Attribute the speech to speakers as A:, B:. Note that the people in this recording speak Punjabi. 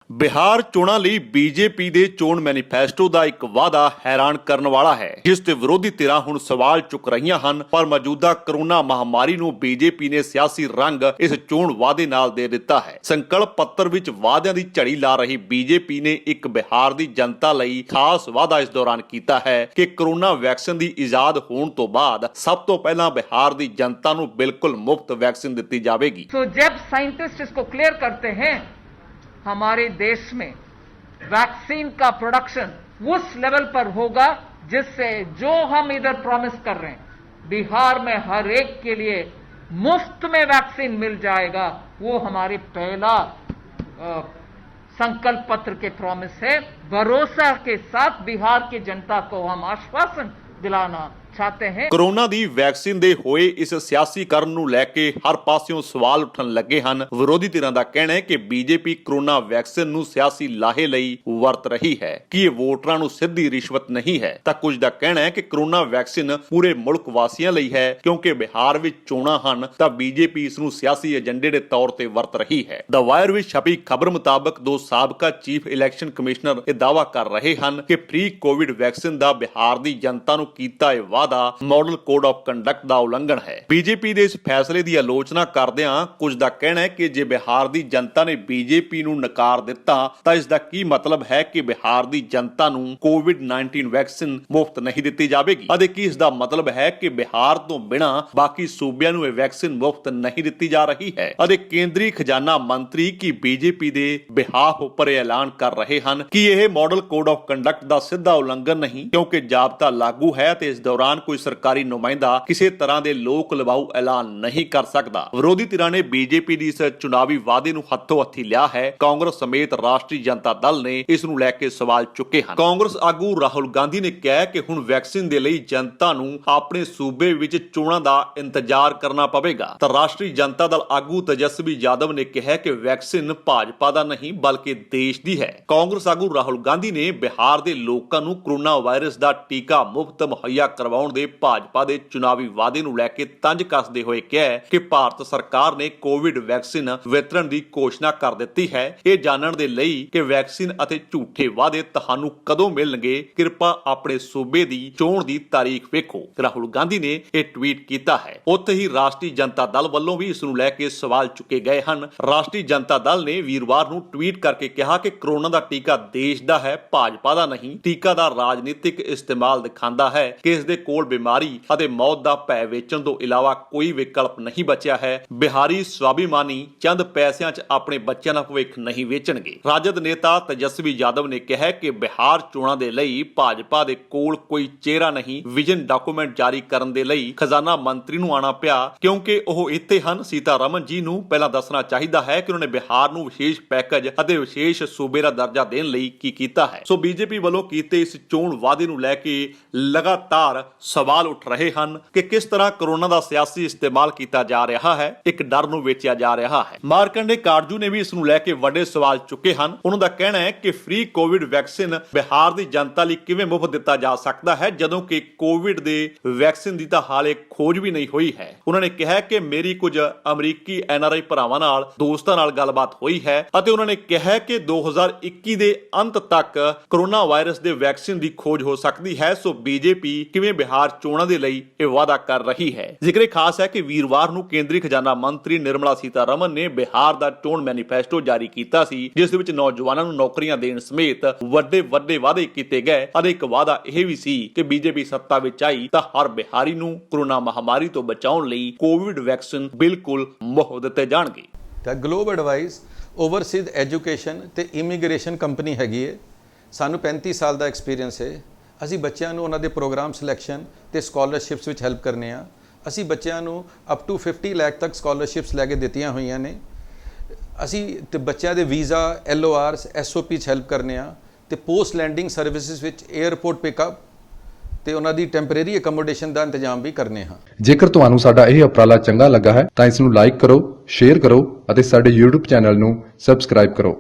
A: ਬਿਹਾਰ ਚੋਣਾਂ ਲਈ ਬੀਜੇਪੀ ਦੇ ਚੋਣ ਮੈਨੀਫੈਸਟੋ ਦਾ ਇੱਕ ਵਾਅਦਾ ਹੈਰਾਨ ਕਰਨ ਵਾਲਾ ਹੈ, ਜਿਸ ਤੇ ਵਿਰੋਧੀ ਧਿਰਾਂ ਹੁਣ ਸਵਾਲ ਚੁੱਕ ਰਹੀਆਂ ਹਨ। ਪਰ ਮੌਜੂਦਾ ਕਰੋਨਾ ਮਹਾਮਾਰੀ ਨੂੰ ਬੀਜੇਪੀ ਨੇ ਸਿਆਸੀ ਰੰਗ ਇਸ ਚੋਣ ਵਾਅਦੇ ਨਾਲ ਦੇ ਦਿੱਤਾ ਹੈ। ਸੰਕਲਪ ਪੱਤਰ ਵਿੱਚ ਵਾਅਦਿਆਂ ਦੀ ਝੜੀ ਲਾ ਰਹੀ ਬੀਜੇਪੀ ਨੇ ਇੱਕ ਬਿਹਾਰ ਦੀ ਜਨਤਾ ਲਈ ਖਾਸ ਵਾਅਦਾ ਇਸ ਦੌਰਾਨ ਕੀਤਾ ਹੈ ਕਿ ਕਰੋਨਾ ਵੈਕਸੀਨ ਦੀ ਇਜਾਦ ਹੋਣ ਤੋਂ ਬਾਅਦ ਸਭ ਤੋਂ ਪਹਿਲਾਂ ਬਿਹਾਰ ਦੀ ਜਨਤਾ ਨੂੰ ਬਿਲਕੁਲ ਮੁਫਤ वैक्सीन दी जाएगी।
B: तो जब साइंटिस्ट इसको क्लियर करते हैं, हमारे देश में वैक्सीन का प्रोडक्शन उस लेवल पर होगा जिससे जो हम इधर प्रॉमिस कर रहे हैं बिहार में हर एक के लिए मुफ्त में वैक्सीन मिल जाएगा, वो हमारे पहला संकल्प पत्र के प्रॉमिस है। भरोसा के साथ बिहार की जनता को हम आश्वासन दिलाना ਚਾਹਤੇ ਹੈ।
A: ਕੋਰੋਨਾ ਦੀ ਵੈਕਸੀਨ ਦੇ ਹੋਏ ਇਸ ਸਿਆਸੀਕਰਨ ਨੂੰ ਲੈ ਕੇ ਹਰ ਪਾਸਿਓਂ ਸਵਾਲ ਉੱਠਣ ਲੱਗੇ ਹਨ। ਵਿਰੋਧੀ ਧਿਰਾਂ ਦਾ ਕਹਿਣਾ ਹੈ ਕਿ ਬੀਜੇਪੀ ਕੋਰੋਨਾ ਵੈਕਸੀਨ ਨੂੰ ਸਿਆਸੀ ਲਾਹੇ ਲਈ ਵਰਤ ਰਹੀ ਹੈ ਕਿ ਇਹ ਵੋਟਰਾਂ ਨੂੰ ਸਿੱਧੀ ਰਿਸ਼ਵਤ ਨਹੀਂ ਹੈ। ਤਾਂ ਕੁਝ ਦਾ ਕਹਿਣਾ ਹੈ ਕਿ ਕੋਰੋਨਾ ਵੈਕਸੀਨ ਪੂਰੇ ਮੁਲਕ ਵਾਸੀਆਂ ਲਈ ਹੈ, ਕਿਉਂਕਿ ਬਿਹਾਰ ਵਿੱਚ ਚੋਣਾਂ ਹਨ ਤਾਂ ਬੀਜੇਪੀ ਇਸ ਨੂੰ ਸਿਆਸੀ ਏਜੰਡੇ ਦੇ ਤੌਰ ਤੇ ਵਰਤ ਰਹੀ ਹੈ। ਦ ਵਾਇਰ ਵਿੱਚ ਛਪੀ ਖਬਰ ਮੁਤਾਬਕ ਦੋ ਸਾਬਕਾ ਚੀਫ ਇਲੈਕਸ਼ਨ ਕਮਿਸ਼ਨਰ ਇਹ ਦਾਅਵਾ ਕਰ ਰਹੇ ਹਨ ਕਿ ਫ੍ਰੀ ਕੋਵਿਡ ਵੈਕਸੀਨ ਦਾ ਬਿਹਾਰ ਦੀ ਜਨਤਾ ਨੂੰ ਕੀਤਾ ਇਹ ਵਾਅਦਾ ਮਾਡਲ ਕੋਡ ਆਫ ਕੰਡਕਟ ਦਾ ਉਲੰਘਣ ਹੈ। ਬੀਜੇਪੀ ਦੇ ਇਸ ਫੈਸਲੇ ਦੀ ਆਲੋਚਨਾ ਕਰਦਿਆਂ ਕੁਝ ਦਾ ਕਹਿਣਾ ਹੈ ਕਿ ਜੇ ਬਿਹਾਰ ਦੀ ਜਨਤਾ ਨੇ ਬੀਜੇਪੀ ਨੂੰ ਨਕਾਰ ਦਿੱਤਾ ਤਾਂ ਇਸ ਦਾ ਕੀ ਮਤਲਬ ਹੈ ਕਿ ਬਿਹਾਰ ਦੀ ਜਨਤਾ ਨੂੰ ਕੋਵਿਡ-19 ਵੈਕਸੀਨ ਮੁਫਤ ਨਹੀਂ ਦਿੱਤੀ ਜਾਵੇਗੀ, ਅਤੇ ਕੀ ਇਸ ਦਾ ਮਤਲਬ ਹੈ ਕਿ ਬਿਹਾਰ ਤੋਂ ਬਿਨਾਂ ਬਾਕੀ ਸੂਬਿਆਂ ਨੂੰ ਇਹ ਵੈਕਸੀਨ ਮੁਫਤ ਨਹੀਂ ਦਿੱਤੀ ਜਾ ਰਹੀ ਹੈ। ਅਤੇ ਕੇਂਦਰੀ ਖਜ਼ਾਨਾ ਮੰਤਰੀ ਕੀ ਬੀਜੇਪੀ ਦੇ ਬਿਹਾਫ ਉੱਪਰ ਇਹ ਐਲਾਨ ਕਰ ਰਹੇ ਹਨ ਕਿ ਇਹ ਮਾਡਲ ਕੋਡ ਆਫ ਕੰਡਕਟ ਦਾ ਸਿੱਧਾ ਉਲੰਘਣ ਨਹੀਂ, ਕਿਉਂਕਿ ਜ਼ਾਬਤਾ ਲਾਗੂ ਹੈ ਤੇ ਇਸ ਦੌਰਾਨ ਕੋਈ ਸਰਕਾਰੀ ਨੁਮਾਇੰਦਾ ਕਿਸੇ ਤਰ੍ਹਾਂ ਦੇ ਲੋਕ ਲਵਾਊ ਐਲਾਨ ਨਹੀਂ ਕਰ ਸਕਦਾ। ਵਿਰੋਧੀ ਧਿਰਾਂ ਨੇ ਬੀਜੇਪੀ ਦੀ ਇਸ ਚੁਣਾਵੀ ਵਾਅਦੇ ਨੂੰ ਹੱਥੋਂ ਹੱਥੀ ਲਿਆ ਹੈ। ਕਾਂਗਰਸ ਸਮੇਤ ਰਾਸ਼ਟਰੀ ਜਨਤਾ ਦਲ ਨੇ ਇਸ ਨੂੰ ਲੈ ਕੇ ਸਵਾਲ ਚੁੱਕੇ ਹਨ। ਕਾਂਗਰਸ ਆਗੂ ਰਾਹੁਲ ਗਾਂਧੀ ਨੇ ਕਿਹਾ ਕਿ ਹੁਣ ਵੈਕਸੀਨ ਦੇ ਲਈ ਜਨਤਾ ਨੂੰ ਆਪਣੇ ਸੂਬੇ ਵਿੱਚ ਚੋਣਾਂ ਦਾ ਇੰਤਜ਼ਾਰ ਕਰਨਾ ਪਵੇਗਾ। ਤਾਂ ਰਾਸ਼ਟਰੀ ਜਨਤਾ ਦਲ ਆਗੂ ਤੇਜਸਵੀ ਯਾਦਵ ਨੇ ਕਿਹਾ ਕਿ ਵੈਕਸੀਨ ਭਾਜਪਾ ਦਾ ਨਹੀਂ ਬਲਕਿ ਦੇਸ਼ ਦੀ ਹੈ। ਕਾਂਗਰਸ ਆਗੂ ਰਾਹੁਲ ਗਾਂਧੀ ਨੇ ਬਿਹਾਰ ਦੇ ਲੋਕਾਂ ਨੂੰ ਕੋਰੋਨਾ ਵਾਇਰਸ ਦਾ ਟੀਕਾ ਮੁਫਤ ਮੁਹੱਈਆ ਕਰਵਾਉਣ ਦੇ ਭਾਜਪਾ ਦੇ ਚੁਣਾਵੀ ਵਾਅਦੇ ਨੂੰ ਲੈ ਕੇ ਤੰਜ ਕੱਸਦੇ ਹੋਏ ਕਿਹਾ ਕਿ ਭਾਰਤ ਸਰਕਾਰ ਨੇ ਕੋਵਿਡ ਵੈਕਸੀਨ ਵਿਤਰਨ ਦੀ ਘੋਸ਼ਣਾ ਕਰ ਦਿੱਤੀ ਹੈ। ਇਹ ਜਾਣਨ ਦੇ ਲਈ ਕਿ ਵੈਕਸੀਨ ਅਤੇ ਝੂਠੇ ਵਾਅਦੇ ਤੁਹਾਨੂੰ ਕਦੋਂ ਮਿਲਣਗੇ, ਕਿਰਪਾ ਆਪਣੇ ਸੂਬੇ ਦੀ ਚੋਣ ਦੀ ਤਾਰੀਖ ਵੇਖੋ। ਰਾਹੁਲ ਗਾਂਧੀ ਨੇ ਇਹ ਟਵੀਟ ਕੀਤਾ ਹੈ। ਉੱਥੇ ਹੀ ਰਾਸ਼ਟਰੀ ਜਨਤਾ ਦਲ ਵੱਲੋਂ ਵੀ ਇਸ ਨੂੰ ਲੈ ਕੇ ਸਵਾਲ ਚੁੱਕੇ ਗਏ ਹਨ। ਰਾਸ਼ਟਰੀ ਜਨਤਾ ਦਲ ਨੇ ਵੀਰਵਾਰ ਨੂੰ ਟਵੀਟ ਕਰਕੇ ਕਿਹਾ ਕਿ ਕੋਰੋਨਾ ਦਾ ਟੀਕਾ ਦੇਸ਼ ਦਾ ਹੈ, ਭਾਜਪਾ ਦਾ ਨਹੀਂ। ਟੀਕਾ ਦਾ ਰਾਜਨੀਤਿਕ ਇਸਤੇਮਾਲ ਦਿਖਾਉਂਦਾ ਹੈ ਕਿ ਇਸ ਦੇ ਕੋਲ ਬਿਮਾਰੀ ਅਤੇ ਮੌਤ ਦਾ ਭੈ ਵੇਚਣ ਤੋਂ ਇਲਾਵਾ ਕੋਈ ਵਿਕਲਪ ਨਹੀਂ ਬਚਿਆ ਹੈ। ਬਿਹਾਰੀ ਸਵਾਭਿਮਾਨੀ ਚੰਦ ਪੈਸਿਆਂ 'ਚ ਆਪਣੇ ਬੱਚਿਆਂ ਦਾ ਭਵਿੱਖ ਨਹੀਂ ਵੇਚਣਗੇ। ਰਾਜਦ ਨੇਤਾ ਤੇਜਸਵੀ ਯਾਦਵ ਨੇ ਕਿਹਾ ਕਿ ਬਿਹਾਰ ਚੋਣਾਂ ਦੇ ਲਈ ਭਾਜਪਾ ਦੇ ਕੋਲ ਕੋਈ ਚਿਹਰਾ ਨਹੀਂ। ਵਿਜ਼ਨ ਡਾਕੂਮੈਂਟ ਜਾਰੀ ਕਰਨ ਦੇ ਲਈ ਖਜ਼ਾਨਾ ਮੰਤਰੀ ਨੂੰ ਆਣਾ ਪਿਆ, ਕਿਉਂਕਿ ਉਹ ਇੱਥੇ ਹਨ। ਸੀਤਾਰਮਨ ਜੀ ਨੂੰ ਪਹਿਲਾਂ ਦੱਸਣਾ ਚਾਹੀਦਾ ਹੈ ਕਿ ਉਹਨਾਂ ਨੇ ਬਿਹਾਰ ਨੂੰ ਵਿਸ਼ੇਸ਼ ਪੈਕੇਜ ਅਤੇ ਵਿਸ਼ੇਸ਼ ਸੂਬੇ ਦਾ ਦਰਜਾ ਦੇਣ ਲਈ ਕੀ ਕੀਤਾ ਹੈ। ਸੋ ਬੀਜੇਪੀ ਵੱਲੋਂ ਕੀਤੇ ਇਸ ਚੋਣ ਵਾਅਦੇ ਨੂੰ ਲੈ ਕੇ ਲਗਾਤਾਰ ਸਵਾਲ ਉੱਠ ਰਹੇ ਹਨ ਕਿ ਕਿਸ ਤਰ੍ਹਾਂ ਕੋਰੋਨਾ ਦਾ ਸਿਆਸੀ ਇਸਤੇਮਾਲ ਕੀਤਾ ਜਾ ਰਿਹਾ ਹੈ, ਇੱਕ ਡਰ ਨੂੰ ਵੇਚਿਆ ਜਾ ਰਿਹਾ ਹੈ। ਮਾਰਕੰਡੇ ਕਾਰਜੂ ਨੇ ਵੀ ਇਸ ਨੂੰ ਲੈ ਕੇ ਵੱਡੇ ਸਵਾਲ ਚੁੱਕੇ ਹਨ। ਉਹਨਾਂ ਦਾ ਕਹਿਣਾ ਹੈ ਕਿ ਫ੍ਰੀ ਕੋਵਿਡ ਵੈਕਸੀਨ ਬਿਹਾਰ ਦੀ ਜਨਤਾ ਲਈ ਕਿਵੇਂ ਮੁਫਤ ਦਿੱਤਾ ਜਾ ਸਕਦਾ ਹੈ, ਜਦੋਂ ਕਿ ਕੋਵਿਡ ਦੇ ਵੈਕਸੀਨ ਦੀ ਤਾਂ ਹਾਲੇ ਖੋਜ ਵੀ ਨਹੀਂ ਹੋਈ ਹੈ। ਉਹਨਾਂ ਨੇ ਕਿਹਾ ਕਿ ਮੇਰੀ ਕੁਝ ਅਮਰੀਕੀ NRI ਭਰਾਵਾਂ ਨਾਲ ਦੋਸਤਾਂ ਨਾਲ ਗੱਲਬਾਤ ਹੋਈ ਹੈ ਅਤੇ ਉਹਨਾਂ ਨੇ ਕਿਹਾ ਕਿ 2021 ਦੇ ਅੰਤ ਤੱਕ ਕੋਰੋਨਾ ਵਾਇਰਸ ਦੇ ਵੈਕਸੀਨ ਦੀ ਖੋਜ ਹੋ ਸਕਦੀ ਹੈ। ਸੋ ਬੀਜੇਪੀ ਕਿਵੇਂ ਬਿਹਾਰ ਚੋਣਾਂ ਦੇ ਲਈ ਇਹ ਵਾਅਦਾ ਕਰ ਰਹੀ ਹੈ। ਜ਼ਿਕਰ ਖਾਸ ਹੈ ਕਿ ਵੀਰਵਾਰ ਨੂੰ ਕੇਂਦਰੀ ਖਜ਼ਾਨਾ ਮੰਤਰੀ ਨਿਰਮਲਾ ਸੀਤਾਰਮਨ ਨੇ ਬਿਹਾਰ ਦਾ ਚੋਣ ਮੈਨੀਫੈਸਟੋ ਜਾਰੀ ਕੀਤਾ ਸੀ, ਜਿਸ ਦੇ ਵਿੱਚ ਨੌਜਵਾਨਾਂ ਨੂੰ ਨੌਕਰੀਆਂ ਦੇਣ ਸਮੇਤ ਵੱਡੇ ਵਾਅਦੇ ਕੀਤੇ ਗਏ ਅਤੇ ਇੱਕ ਵਾਅਦਾ ਇਹ ਵੀ ਸੀ ਕਿ ਬੀਜੇਪੀ ਸੱਤਾ ਵਿੱਚ ਆਈ ਤਾਂ ਹਰ ਬਿਹਾਰੀ ਨੂੰ ਕੋਰੋਨਾ ਮਹਾਮਾਰੀ ਤੋਂ ਬਚਾਉਣ ਲਈ ਕੋਵਿਡ ਵੈਕਸੀਨ ਬਿਲਕੁਲ ਮੁਫਤ ਦਿੱਤੇ ਜਾਣਗੇ।
C: ਤਾਂ ਗਲੋਬ ਐਡਵਾਈਸ ਓਵਰਸੀਜ਼ ਐਜੂਕੇਸ਼ਨ ਤੇ ਇਮੀਗ੍ਰੇਸ਼ਨ ਕੰਪਨੀ ਹੈਗੀ ਹੈ। ਸਾਨੂੰ 35 ਸਾਲ ਦਾ ਐਕਸਪੀਰੀਅੰਸ ਹੈ। ਅਸੀਂ ਬੱਚਿਆਂ ਨੂੰ ਉਹਨਾਂ ਦੇ ਪ੍ਰੋਗਰਾਮ ਸਿਲੈਕਸ਼ਨ ਤੇ ਸਕਾਲਰਸ਼ਿਪਸ ਵਿੱਚ ਹੈਲਪ ਕਰਨੇ ਆ। ਅਸੀਂ ਬੱਚਿਆਂ ਨੂੰ ਅਪ ਟੂ 50 ਲੱਖ ਤੱਕ ਸਕਾਲਰਸ਼ਿਪਸ ਲੈ ਕੇ ਦਿੱਤੀਆਂ ਹੋਈਆਂ ਨੇ। ਅਸੀਂ ਤੇ ਬੱਚਿਆਂ ਦੇ ਵੀਜ਼ਾ LORs SOP 'ਚ ਹੈਲਪ ਕਰਨੇ ਆ ਤੇ ਪੋਸਟ ਲੈਂਡਿੰਗ ਸਰਵਿਸਿਜ਼ ਵਿੱਚ 에ਅਰਪੋਰਟ ਪਿਕਅਪ ਤੇ ਉਹਨਾਂ ਦੀ ਟੈਂਪਰੇਰੀ ਅਕਮੋਡੇਸ਼ਨ ਦਾ ਇੰਤਜ਼ਾਮ ਵੀ ਕਰਨੇ ਹਾਂ।
D: ਜੇਕਰ ਤੁਹਾਨੂੰ ਸਾਡਾ ਇਹ ਉਪਰਾਲਾ ਚੰਗਾ ਲੱਗਾ ਹੈ ਤਾਂ ਇਸ ਨੂੰ ਲਾਈਕ ਕਰੋ, ਸ਼ੇਅਰ ਕਰੋ ਅਤੇ ਸਾਡੇ YouTube ਚੈਨਲ ਨੂੰ ਸਬਸਕ੍ਰਾਈਬ ਕਰੋ।